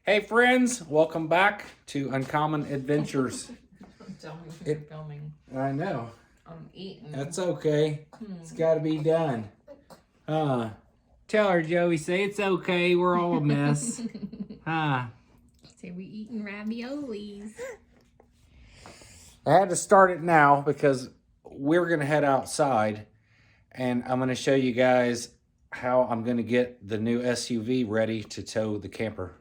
Hey friends, welcome back to Uncommon Adventures. Don't tell me you're filming. I know. I'm eating. That's okay. It's got to be done. Tell her, Joey, say it's okay. We're all a mess. Say we eating raviolis. I had to start it now because we're going to head outside and I'm going to show you guys how I'm going to get the new SUV ready to tow the camper.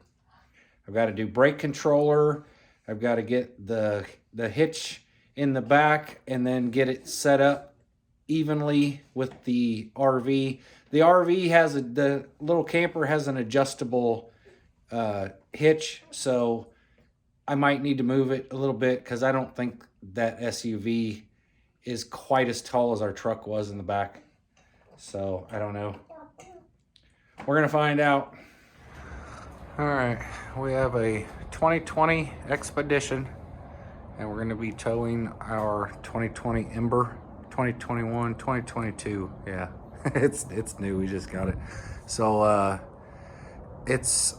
I've got to do brake controller. I've got to get the hitch in the back and then get it set up evenly with the RV. The RV has the little camper has an adjustable hitch, so I might need to move it a little bit because I don't think that SUV is quite as tall as our truck was in the back. So I don't know. We're gonna find out. All right, we have a 2020 Expedition, and we're gonna be towing our 2020 Ember, 2021, 2022. Yeah, it's new. We just got it. So it's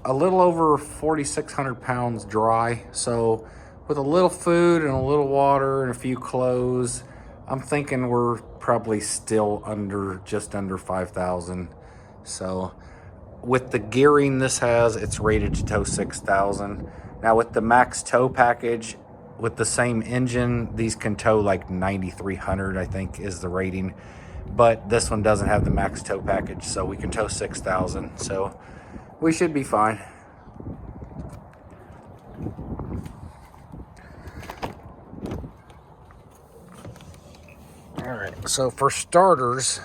a little over 4,600 pounds dry. So with a little food and a little water and a few clothes, I'm thinking we're probably still just under 5,000. So with the gearing this has, it's rated to tow 6,000. Now with the max tow package, with the same engine, these can tow like 9,300, I think is the rating. But this one doesn't have the max tow package, so we can tow 6,000. So we should be fine. All right, so for starters,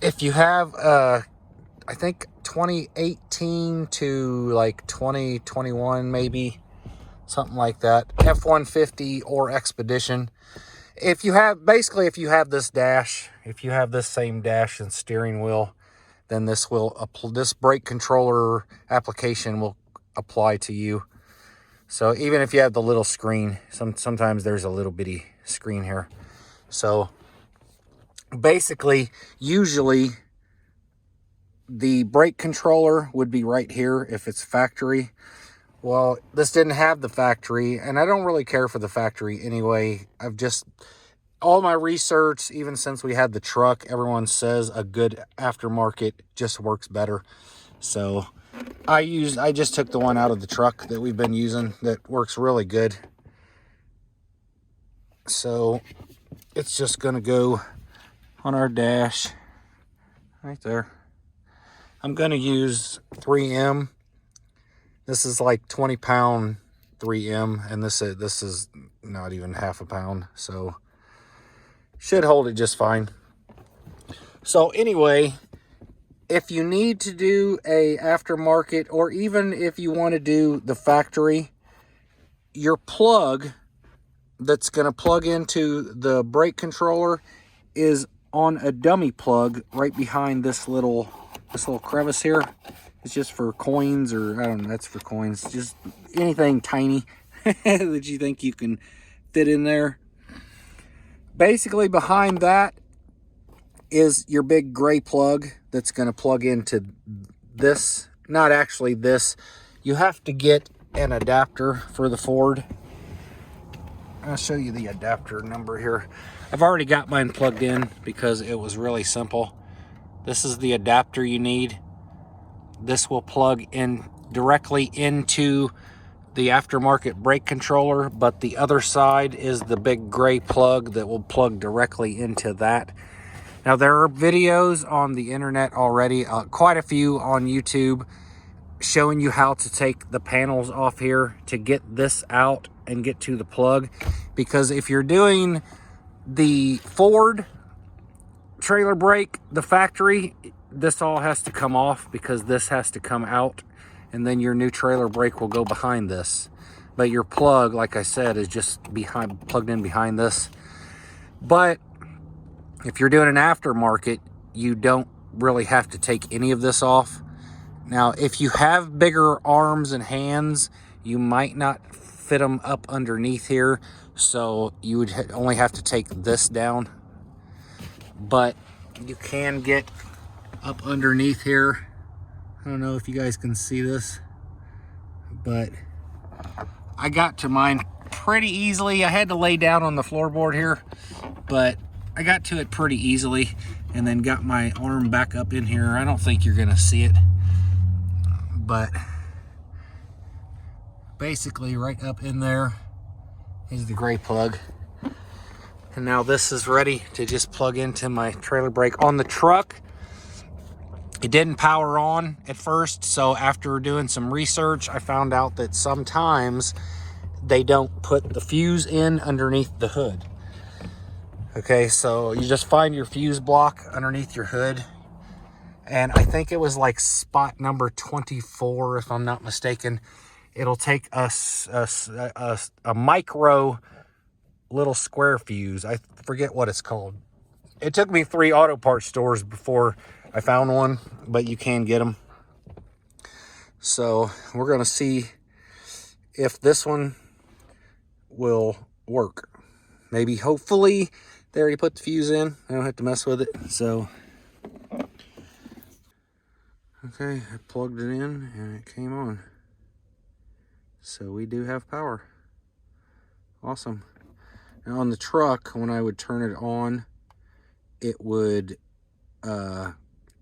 if you have I think 2018 to like 2021 maybe, something like that, F-150 or Expedition. If you have this dash, if you have this same dash and steering wheel, then this brake controller application will apply to you. So even if you have the little screen, sometimes there's a little bitty screen here. So basically, usually the brake controller would be right here if it's factory. Well, this didn't have the factory, and I don't really care for the factory anyway. All my research, even since we had the truck, everyone says a good aftermarket just works better. So I just took the one out of the truck that we've been using that works really good. So it's just gonna go on our dash right there. I'm gonna use 3M. This is like 20-pound 3M, and this is not even half a pound, so should hold it just fine. So anyway, if you need to do a aftermarket, or even if you want to do the factory, your plug that's going to plug into the brake controller is on a dummy plug right behind this little crevice here. It's just for coins, or I don't know, that's for coins, just anything tiny that you think you can fit in there. Basically behind that is your big gray plug that's going to plug into this. Not actually this. You have to get an adapter for the Ford. I'll show you the adapter number here. I've already got mine plugged in because it was really simple. This is the adapter you need. This will plug in directly into the aftermarket brake controller, but the other side is the big gray plug that will plug directly into that. Now, there are videos on the internet already, quite a few on YouTube, showing you how to take the panels off here to get this out and get to the plug. Because if you're doing the Ford trailer brake, the factory, this all has to come off because this has to come out, and then your new trailer brake will go behind this. But your plug, like I said, is just plugged in behind this. But if you're doing an aftermarket, you don't really have to take any of this off. Now, if you have bigger arms and hands, you might not fit them up underneath here, so you would only have to take this down. But you can get up underneath here. I don't know if you guys can see this, but I got to mine pretty easily. I had to lay down on the floorboard here, but I got to it pretty easily and then got my arm back up in here. I don't think you're gonna see it, but basically right up in there is the gray plug. And now this is ready to just plug into my trailer brake. On the truck, it didn't power on at first, so after doing some research, I found out that sometimes they don't put the fuse in underneath the hood. Okay, so you just find your fuse block underneath your hood, and I think it was like spot number 24, if I'm not mistaken. It'll take a micro little square fuse. I forget what it's called. It took me 3 auto parts stores before I found one, but you can get them. So we're gonna see if this one will work. Maybe, hopefully, they already put the fuse in. I don't have to mess with it. So, okay, I plugged it in and it came on. So we do have power. Awesome. Now on the truck, when I would turn it on, it would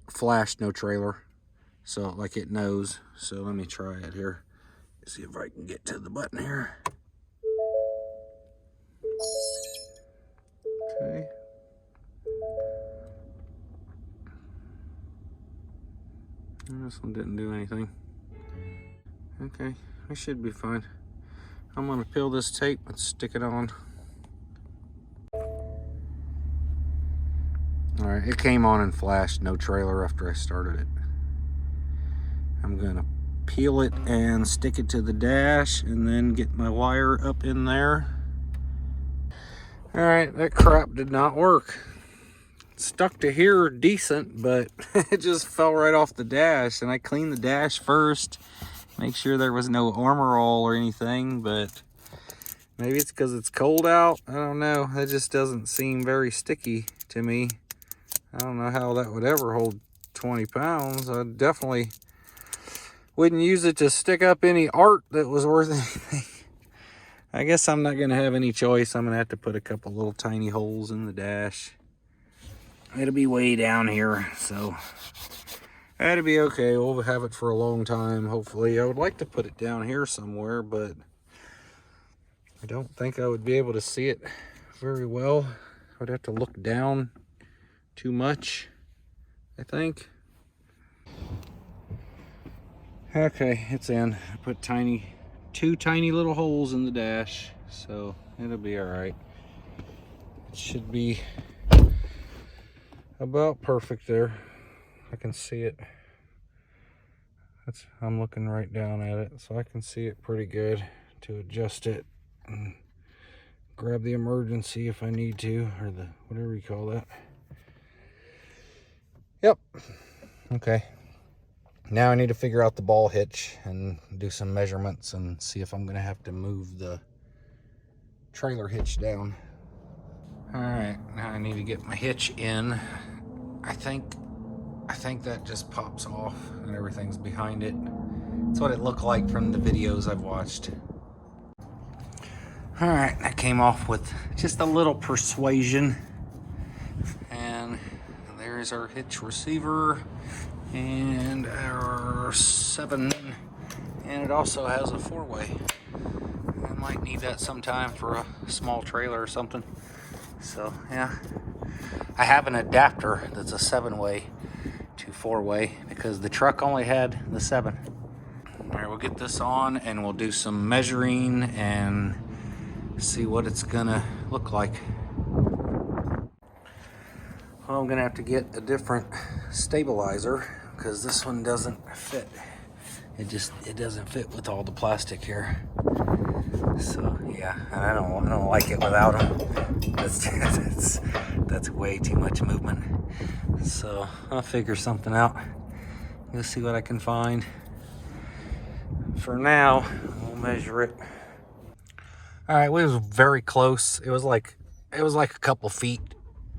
flash no trailer. So like it knows. So let me try it here. See if I can get to the button here. Okay. This one didn't do anything. Okay, I should be fine. I'm gonna peel this tape and stick it on. All right, it came on and flashed no trailer after I started it. I'm gonna peel it and stick it to the dash and then get my wire up in there. All right, that crap did not work. It stuck to here decent, but it just fell right off the dash, and I cleaned the dash first, make sure there was no armor all or anything, but maybe it's because it's cold out. I don't know. It just doesn't seem very sticky to me. I don't know how that would ever hold 20 pounds. I definitely wouldn't use it to stick up any art that was worth anything. I guess I'm not going to have any choice. I'm going to have to put a couple little tiny holes in the dash. It'll be way down here, so that'll be okay. We'll have it for a long time, hopefully. I would like to put it down here somewhere, but I don't think I would be able to see it very well. I would have to look down too much, I think. Okay, it's in. I put two tiny little holes in the dash, so it'll be all right. It should be about perfect there. I can see it. I'm looking right down at it, so I can see it pretty good to adjust it and grab the emergency if I need to, or the whatever you call that. Yep. Okay. Now I need to figure out the ball hitch and do some measurements and see if I'm gonna have to move the trailer hitch down. All right, now I need to get my hitch in. I think that just pops off and everything's behind it. That's what it looked like from the videos I've watched. All right, that came off with just a little persuasion. And there's our hitch receiver and our 7, and it also has a 4-way. I might need that sometime for a small trailer or something. So yeah, I have an adapter that's a 7-way to 4-way because the truck only had the 7. All right, we'll get this on and we'll do some measuring and see what it's gonna look like. Well, I'm gonna have to get a different stabilizer because this one doesn't fit. It doesn't fit with all the plastic here. So yeah, I don't like it without them. That's way too much movement. So I'll figure something out. We'll see what I can find. For now, we'll measure it. All right, we was very close. It was like a couple feet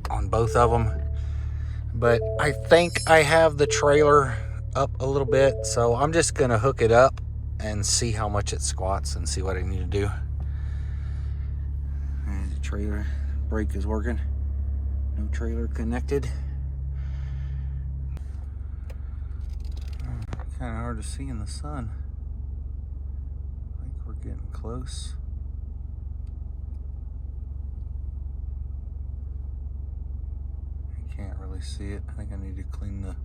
on both of them. But I think I have the trailer up a little bit. So I'm just going to hook it up and see how much it squats and see what I need to do. And the trailer brake is working. No trailer connected. Kind of hard to see in the sun. I think we're getting close. I can't really see it. I think I need to clean the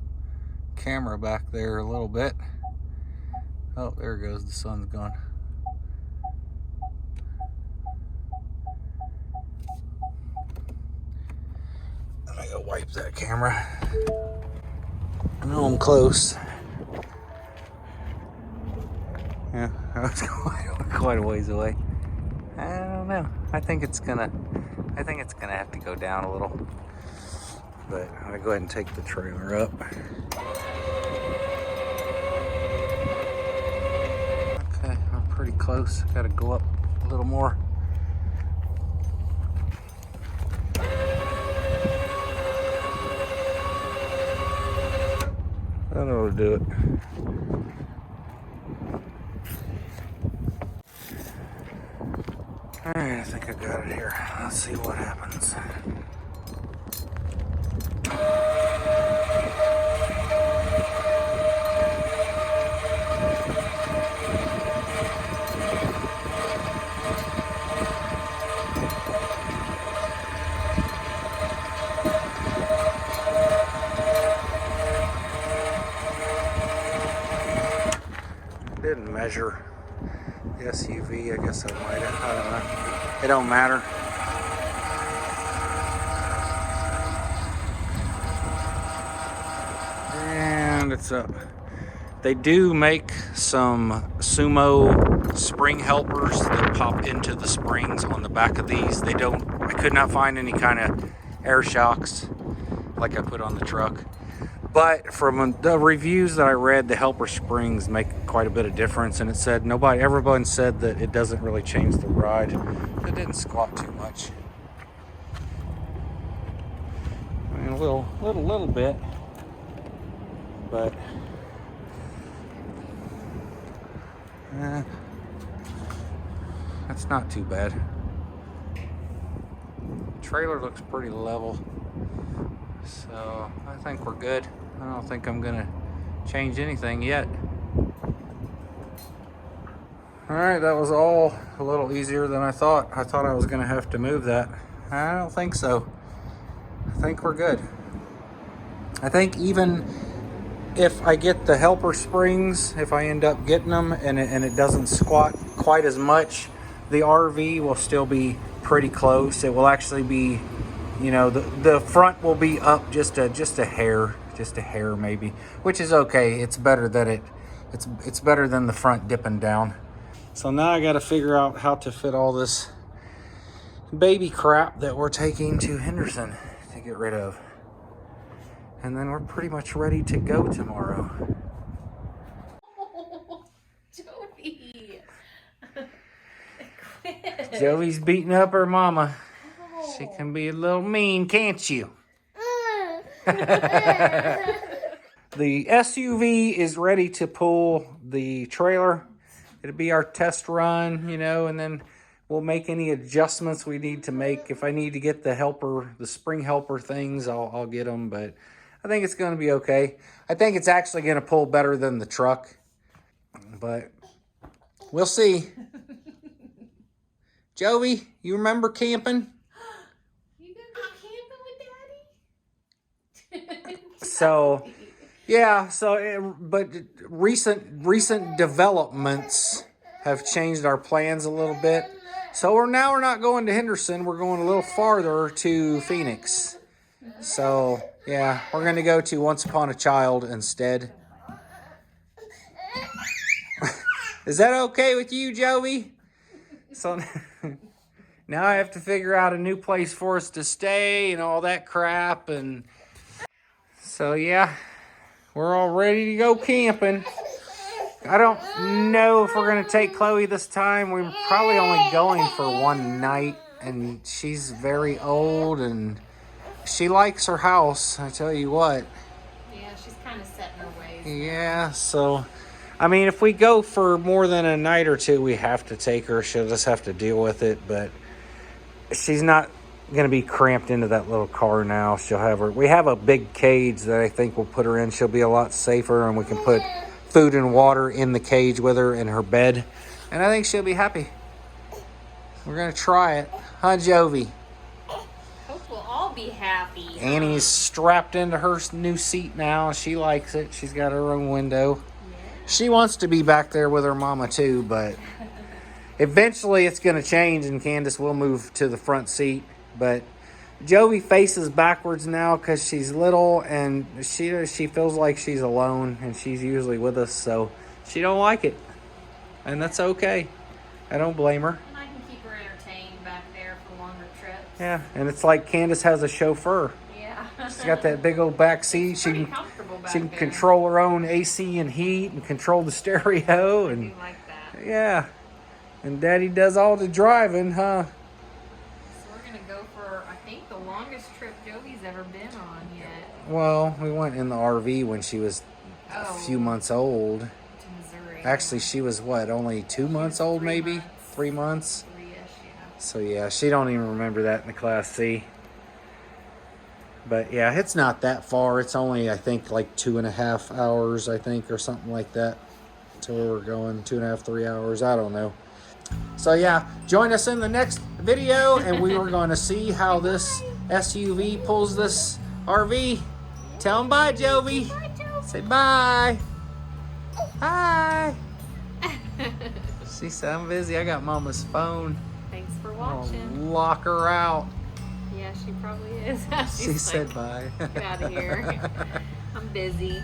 camera back there a little bit. Oh, there it goes. The sun's gone. I gotta wipe that camera. I know I'm close. Yeah, I was quite a ways away. I don't know. I think it's gonna have to go down a little. But I'm gonna go ahead and take the trailer up. Okay, I'm pretty close. Gotta go up a little more. That ought to do it. Alright, I think I got it here. Let's see what happens. Didn't measure the SUV. I guess I might have. I don't know. It don't matter. And it's up. They do make some sumo spring helpers that pop into the springs on the back of these. I could not find any kind of air shocks like I put on the truck. But from the reviews that I read, the helper springs make quite a bit of difference, and it said everyone said that it doesn't really change the ride. It didn't squat too much. I mean, a little bit, but that's not too bad. Trailer looks pretty level, so I think we're good. I don't think I'm gonna change anything yet. All right, that was all a little easier than I thought. I thought I was gonna have to move that. I don't think so. I think we're good. I think even if I get the helper springs, if I end up getting them and it doesn't squat quite as much, the RV will still be pretty close. It will actually be, the front will be up just a hair maybe, which is okay. It's better than it's better than the front dipping down. So now I got to figure out how to fit all this baby crap that we're taking to Henderson to get rid of. And then we're pretty much ready to go tomorrow. Oh, Joey. Quit. Joey's beating up her mama. Oh. She can be a little mean, can't you? The SUV is ready to pull the trailer. It'll be our test run, and then we'll make any adjustments we need to make. If I need to get the spring helper things, I'll get them, but I think it's going to be okay. I think it's actually going to pull better than the truck, but we'll see. Joey, you remember camping? You gonna go camping with Daddy? So, yeah. But recent developments have changed our plans a little bit. So we're not going to Henderson. We're going a little farther to Phoenix. So yeah, we're going to go to Once Upon a Child instead. Is that okay with you, Joey? So now I have to figure out a new place for us to stay and all that crap. And so yeah, we're all ready to go camping. I don't know if we're going to take Chloe this time. We're probably only going for one night, and she's very old and she likes her house, I tell you what. Yeah, she's kind of set in her ways. Yeah, so I mean, if we go for more than a night or two, we have to take her. She'll just have to deal with it, but she's not going to be cramped into that little car now. She'll have her. We have a big cage that I think we'll put her in. She'll be a lot safer, and we can put food and water in the cage with her in her bed, and I think she'll be happy. We're going to try it. Huh, Jovi? Hope we'll all be happy. Annie's strapped into her new seat now. She likes it. She's got her own window. She wants to be back there with her mama too, but eventually it's going to change and Candace will move to the front seat. But Jovi faces backwards now because she's little and she feels like she's alone, and she's usually with us, so she don't like it. And that's okay. I don't blame her. And I can keep her entertained back there for longer trips. Yeah, and it's like Candace has a chauffeur. Yeah. She's got that big old back seat. She Pretty can comfortable back She can there. control her own AC and heat and control the stereo. I And do like that. yeah. And Daddy does all the driving, huh? So we're going to go for, I think, the longest trip Jovi's ever been on yet. Well, we went in the RV when she was a few months old. To Missouri. Actually, she was what, only 2 months old 3 maybe? months. 3 months? 3-ish, yeah. So yeah, she don't even remember that in the Class C. But yeah, it's not that far. It's only, I think, like 2.5 hours, I think, or something like that, to where we're going. 2.5, 3 hours. I don't know. So yeah, join us in the next video, and we were going to see how this SUV pulls this RV. Tell them bye, Jovi. Bye, Jovi. Say bye. Hi. She said, I'm busy. I got Mama's phone. Thanks for I'll watching. lock her out. Yeah, she probably is. She She's said like, bye. get out of here. I'm busy.